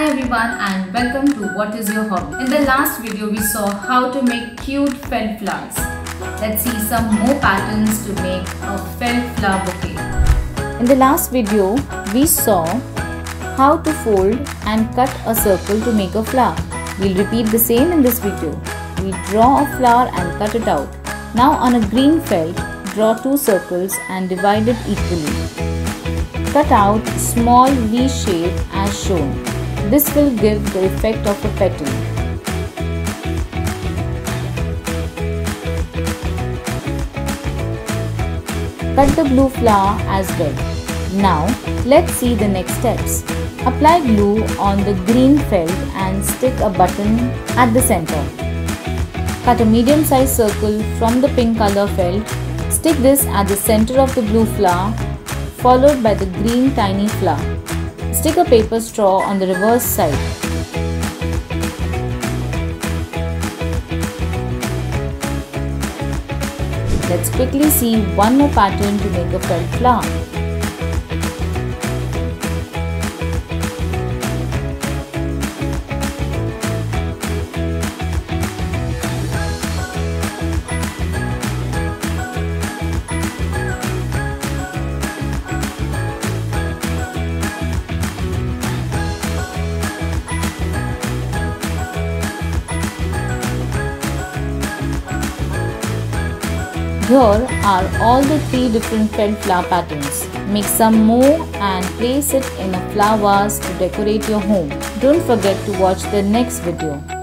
Hi everyone and welcome to What is Your Hobby. In the last video we saw how to make cute felt flowers. Let's see some more patterns to make a felt flower bouquet. In the last video we saw how to fold and cut a circle to make a flower. We'll repeat the same in this video. We draw a flower and cut it out. Now on a green felt, draw two circles and divide it equally. Cut out small V shape as shown. This will give the effect of a petal. Cut the blue flower as well. Now let's see the next steps. Apply glue on the green felt and stick a button at the center. Cut a medium-sized circle from the pink color felt. Stick this at the center of the blue flower, followed by the green tiny flower. Stick a paper straw on the reverse side. Let's quickly see one more pattern to make a felt flower. Here are all the three different felt flower patterns. Make some more and place it in a flower vase to decorate your home. Don't forget to watch the next video.